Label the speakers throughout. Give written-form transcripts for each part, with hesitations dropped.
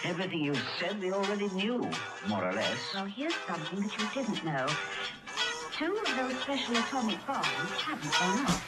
Speaker 1: Everything you said we already knew, more or less.
Speaker 2: Well, here's something that you didn't know. 2 of those special atomic bombs haven't gone off.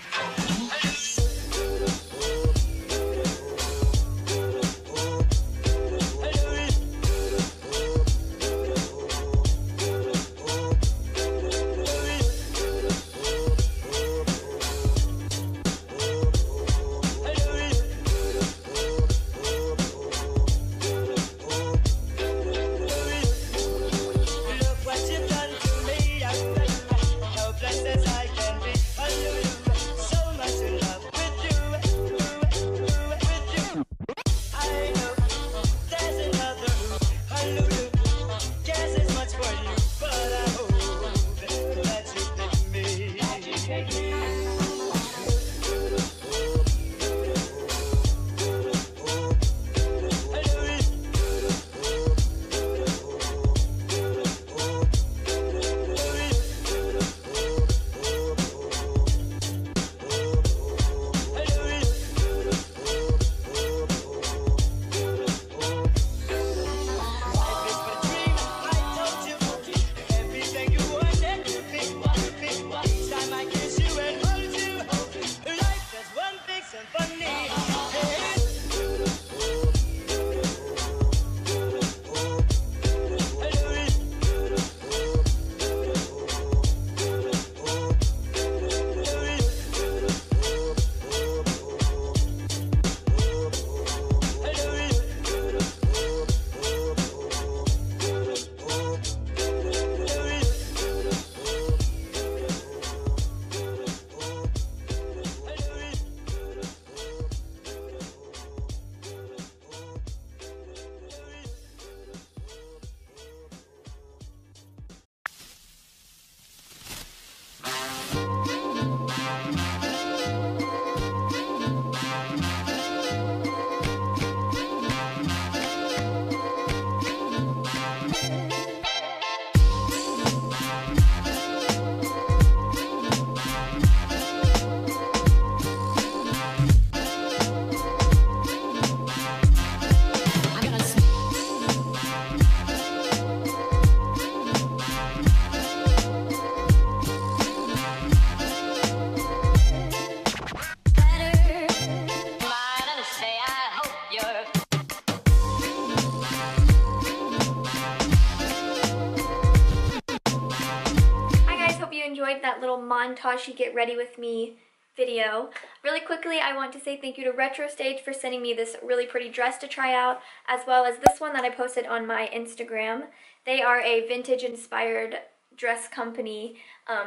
Speaker 3: Enjoyed that little montage get ready with me video. Really quickly, I want to say thank you to Retro Stage for sending me this really pretty dress to try out, as well as this one that I posted on my Instagram. They are a vintage inspired dress company,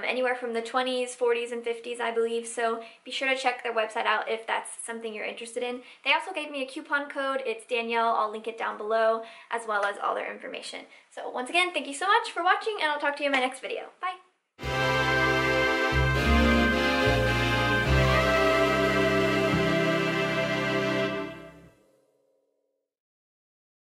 Speaker 3: anywhere from the 20s, 40s, and 50s, I believe, so be sure to check their website out if that's something you're interested in. They also gave me a coupon code. It's Danielle. I'll link it down below, as well as all their information. So once again, thank you so much for watching, and I'll talk to you in my next video. Bye!